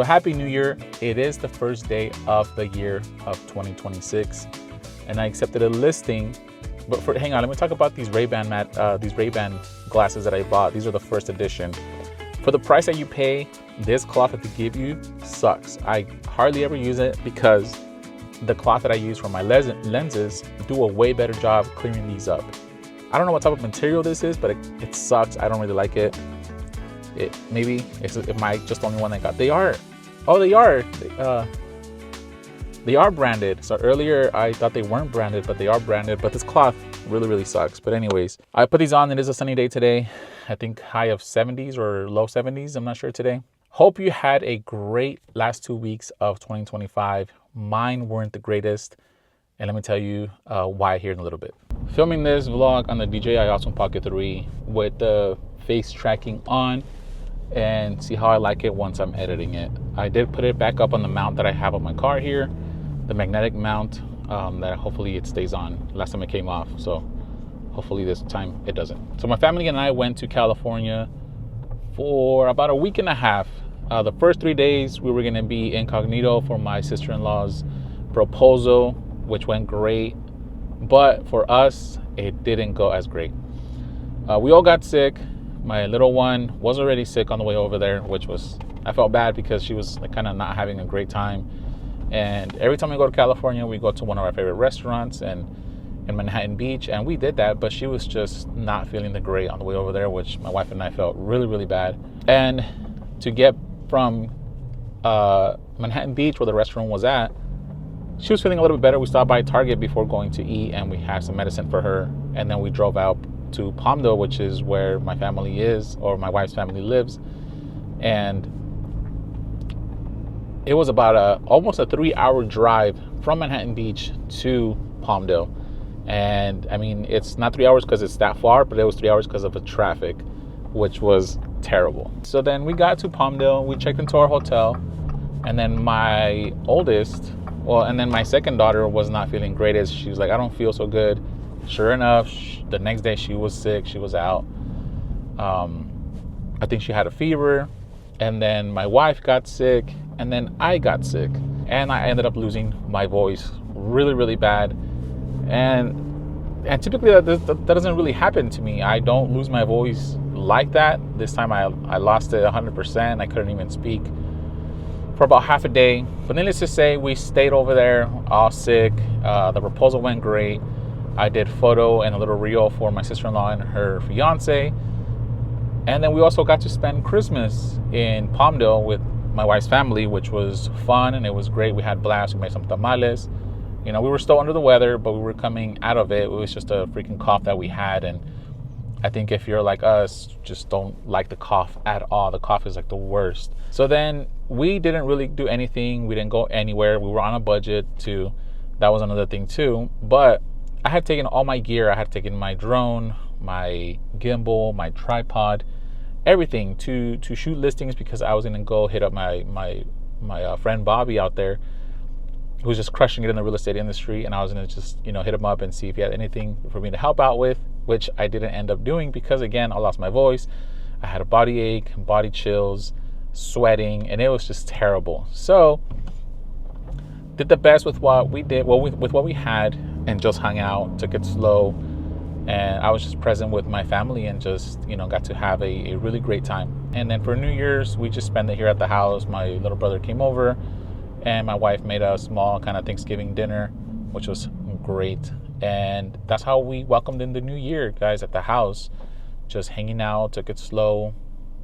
So happy New Year. It is the first day of the year of 2026 and I accepted a listing. But hang on, let me talk about these Ray-Ban glasses that I bought. These are the first edition. For the price that you pay, this cloth that they give you sucks. I hardly ever use it because the cloth that I use for my lenses do a way better job clearing these up. I don't know what type of material this is, but it sucks. I don't really like it. Maybe it's just the only one I got. They are branded. So earlier I thought they weren't branded, but they are branded. But this cloth really sucks. But anyways, I put these on. It is a sunny day today. I think high of 70s or low 70s. I'm not sure today. Hope you had a great last 2 weeks of 2025. Mine weren't the greatest. And let me tell you why here in a little bit. Filming this vlog on the DJI Osmo Pocket 3 with the face tracking on, and see how I like it once I'm editing it. I did put it back up on the mount that I have on my car here, the magnetic mount that hopefully it stays on. Last time it came off, so hopefully this time it doesn't. So my family and I went to California for about a week and a half. The first 3 days we were gonna be incognito for my sister-in-law's proposal, which went great, but for us, it didn't go as great. We all got sick. My little one was already sick on the way over there, I felt bad because she was kind of not having a great time. And every time we go to California, we go to one of our favorite restaurants in Manhattan Beach, and we did that, but she was just not feeling the great on the way over there, which my wife and I felt really bad. And to get from Manhattan Beach, where the restaurant was at, she was feeling a little bit better. We stopped by Target before going to eat, and we had some medicine for her, and then we drove out to Palmdale, which is where my family is, or my wife's family lives. And it was about almost a 3-hour drive from Manhattan Beach to Palmdale. And I mean, it's not 3 hours because it's that far, but it was 3 hours because of the traffic, which was terrible. So then we got to Palmdale, we checked into our hotel, and then my my second daughter was not feeling great. As she was like, I don't feel so good. Sure enough, the next day she was sick. She was out. I think she had a fever. And then my wife got sick. And then I got sick. And I ended up losing my voice really bad. And typically that doesn't really happen to me. I don't lose my voice like that. This time I lost it 100%. I couldn't even speak for about half a day. But needless to say, we stayed over there all sick. The proposal went great. I did photo and a little reel for my sister-in-law and her fiance. And then we also got to spend Christmas in Palmdale with my wife's family, which was fun and it was great. We had blast. We made some tamales. You know, we were still under the weather, but we were coming out of it. It was just a freaking cough that we had. And I think if you're like us, just don't like the cough at all. The cough is like the worst. So then we didn't really do anything. We didn't go anywhere. We were on a budget too. That was another thing too. But I had taken all my gear. I had taken my drone, my gimbal, my tripod, everything to shoot listings, because I was gonna go hit up my friend Bobby out there, who's just crushing it in the real estate industry, and I was gonna just hit him up and see if he had anything for me to help out with, which I didn't end up doing because again I lost my voice. I had a body ache, body chills, sweating, and it was just terrible. So did the best with what we did, with what we had, and just hung out, took it slow, and I was just present with my family and just got to have a really great time. And then for New Year's, we just spent it here at the house. My little brother came over and my wife made a small kind of Thanksgiving dinner, which was great. And that's how we welcomed in the new year, guys, at the house, just hanging out, took it slow,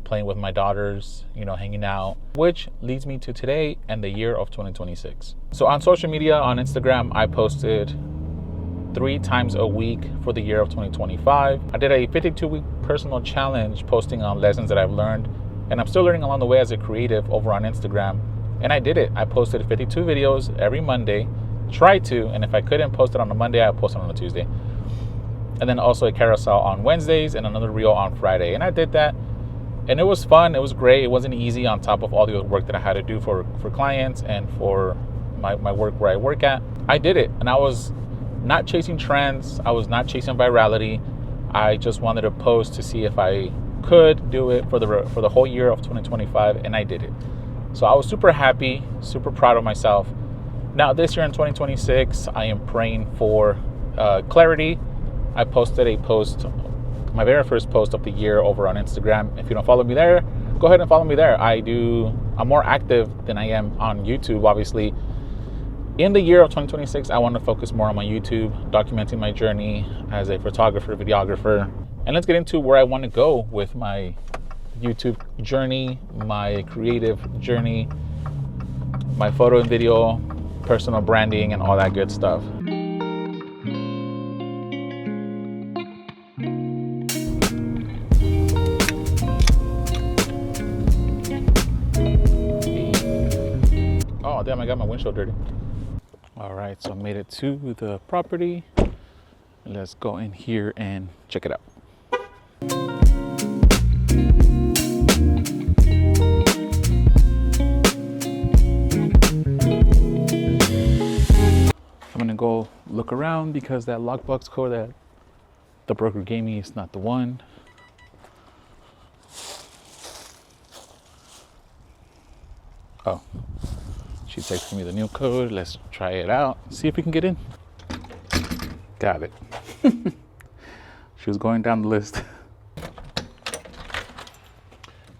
playing with my daughters, hanging out, which leads me to today and the year of 2026. So on social media, on Instagram, I posted 3 times a week for the year of 2025. I did a 52-week personal challenge posting on lessons that I've learned, and I'm still learning along the way as a creative over on Instagram. And I did it. I posted 52 videos every Monday, tried to, and if I couldn't post it on a Monday, I'll post it on a Tuesday. And then also a carousel on Wednesdays and another reel on Friday. And I did that. And it was fun. It was great. It wasn't easy on top of all the work that I had to do for clients and for my work where I work at. I did it. And I was not chasing trends. I was not chasing virality. I just wanted to post to see if I could do it for the whole year of 2025. And I did it. So I was super happy, super proud of myself. Now this year in 2026, I am praying for clarity. I posted a post, my very first post of the year, over on Instagram. If you don't follow me there, go ahead and follow me there. I'm more active than I am on YouTube, obviously. In the year of 2026, I want to focus more on my YouTube, documenting my journey as a photographer, videographer. And let's get into where I want to go with my YouTube journey, my creative journey, my photo and video, personal branding, and all that good stuff. Oh, damn, I got my windshield dirty. All right, so I made it to the property. Let's go in here and check it out. I'm gonna go look around because that lockbox code that the broker gave me is not the one. Oh, she texted me the new code. Let's try it out, see if we can get in. Got it. She was going down the list.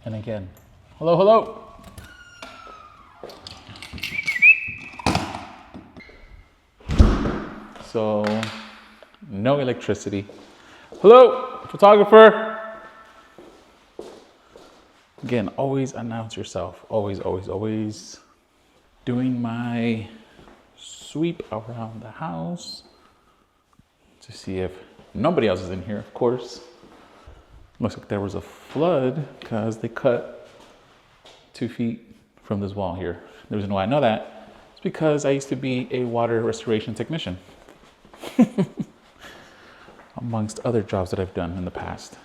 And again, hello, hello. So, no electricity. Hello, photographer. Again, always announce yourself. Always, always, always. Doing my sweep around the house to see if nobody else is in here, of course. Looks like there was a flood because they cut 2 feet from this wall here. The reason why I know that is because I used to be a water restoration technician. Amongst other jobs that I've done in the past.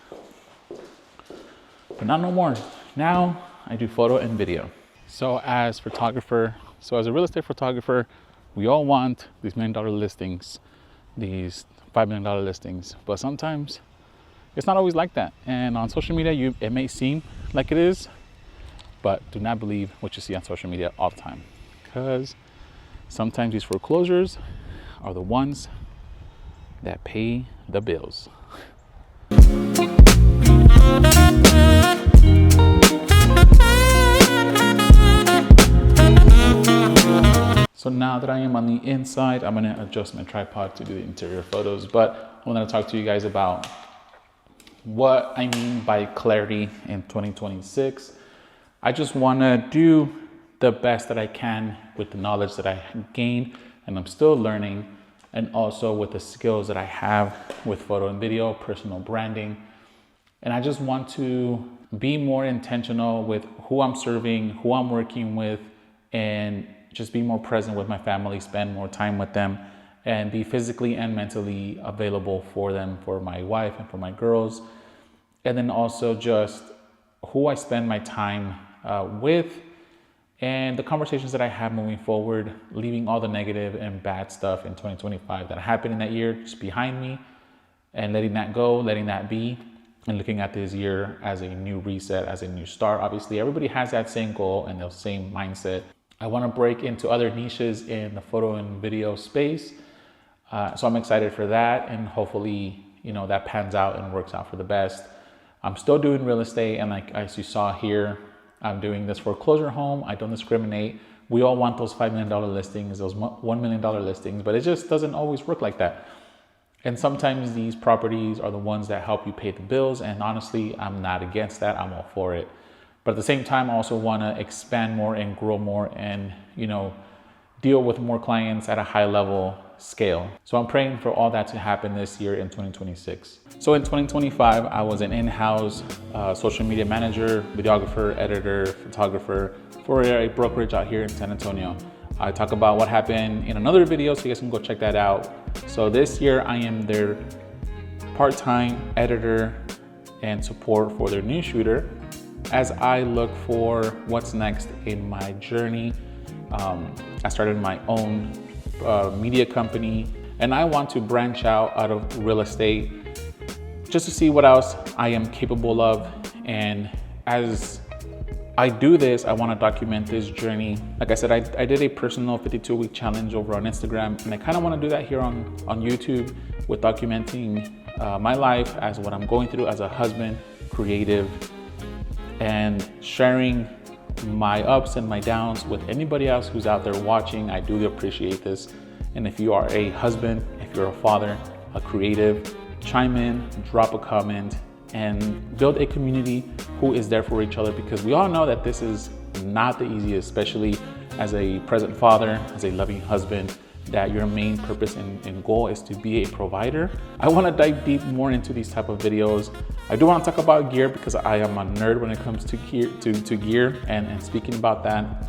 But not no more. Now I do photo and video. So as a real estate photographer, we all want these $1 million listings, these $5 million listings, but sometimes it's not always like that. And on social media, it may seem like it is, but do not believe what you see on social media all the time, because sometimes these foreclosures are the ones that pay the bills. So now that I am on the inside, I'm gonna adjust my tripod to do the interior photos, but I wanna talk to you guys about what I mean by clarity in 2026. I just wanna do the best that I can with the knowledge that I gained and I'm still learning, and also with the skills that I have with photo and video, personal branding. And I just want to be more intentional with who I'm serving, who I'm working with, and just be more present with my family, spend more time with them, and be physically and mentally available for them, for my wife and for my girls. And then also just who I spend my time with, and the conversations that I have moving forward, leaving all the negative and bad stuff in 2025 that happened in that year just behind me, and letting that go, letting that be, and looking at this year as a new reset, as a new start. Obviously, everybody has that same goal and the same mindset. I want to break into other niches in the photo and video space. So I'm excited for that, and hopefully, that pans out and works out for the best. I'm still doing real estate, and like as you saw here, I'm doing this foreclosure home. I don't discriminate. We all want those $5 million listings, those $1 million listings, but it just doesn't always work like that. And sometimes these properties are the ones that help you pay the bills. And honestly, I'm not against that. I'm all for it. But at the same time, I also want to expand more and grow more and, deal with more clients at a high level scale. So I'm praying for all that to happen this year in 2026. So in 2025, I was an in-house social media manager, videographer, editor, photographer for a brokerage out here in San Antonio. I talk about what happened in another video, so you guys can go check that out. So this year I am their part-time editor and support for their news shooter as I look for what's next in my journey. I started my own media company, and I want to branch out of real estate just to see what else I am capable of. And as I do this, I want to document this journey. Like I said, I did a personal 52-week challenge over on Instagram, and I kind of want to do that here on YouTube with documenting my life as what I'm going through as a husband, creative, and sharing my ups and my downs with anybody else who's out there watching. I do appreciate this. And if you are a husband, if you're a father, a creative, chime in, drop a comment, and build a community who is there for each other, because we all know that this is not the easiest, especially as a present father, as a loving husband, that your main purpose and goal is to be a provider. I want to dive deep more into these type of videos. I do want to talk about gear because I am a nerd when it comes to gear, and speaking about that,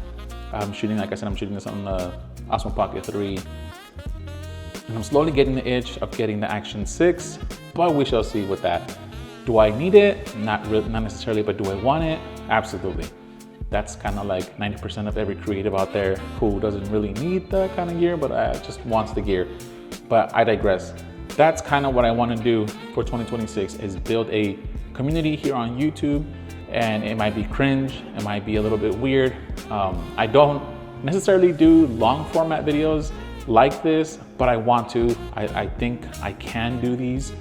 I'm shooting, like I said, I'm shooting this on the Osmo Pocket 3. And I'm slowly getting the itch of getting the Action 6, but we shall see with that. Do I need it? Not necessarily, but do I want it? Absolutely. That's kind of like 90% of every creative out there who doesn't really need that kind of gear, but just wants the gear. But I digress. That's kind of what I want to do for 2026, is build a community here on YouTube. And it might be cringe, it might be a little bit weird. I don't necessarily do long format videos like this, but I want to. I think I can do these.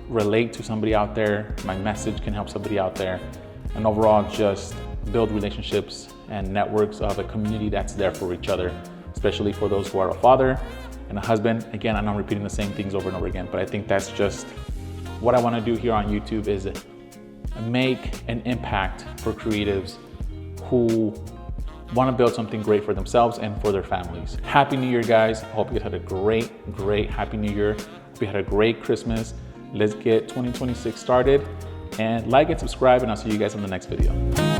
Relate to somebody out there. My message can help somebody out there. And overall, just build relationships and networks of a community that's there for each other, especially for those who are a father and a husband. Again, I know I'm repeating the same things over and over again, but I think that's just what I want to do here on YouTube, is make an impact for creatives who want to build something great for themselves and for their families. Happy New Year, guys. I hope you guys had a great Happy New Year. Hope you had a great Christmas. Let's get 2026 started, and like and subscribe, and I'll see you guys in the next video.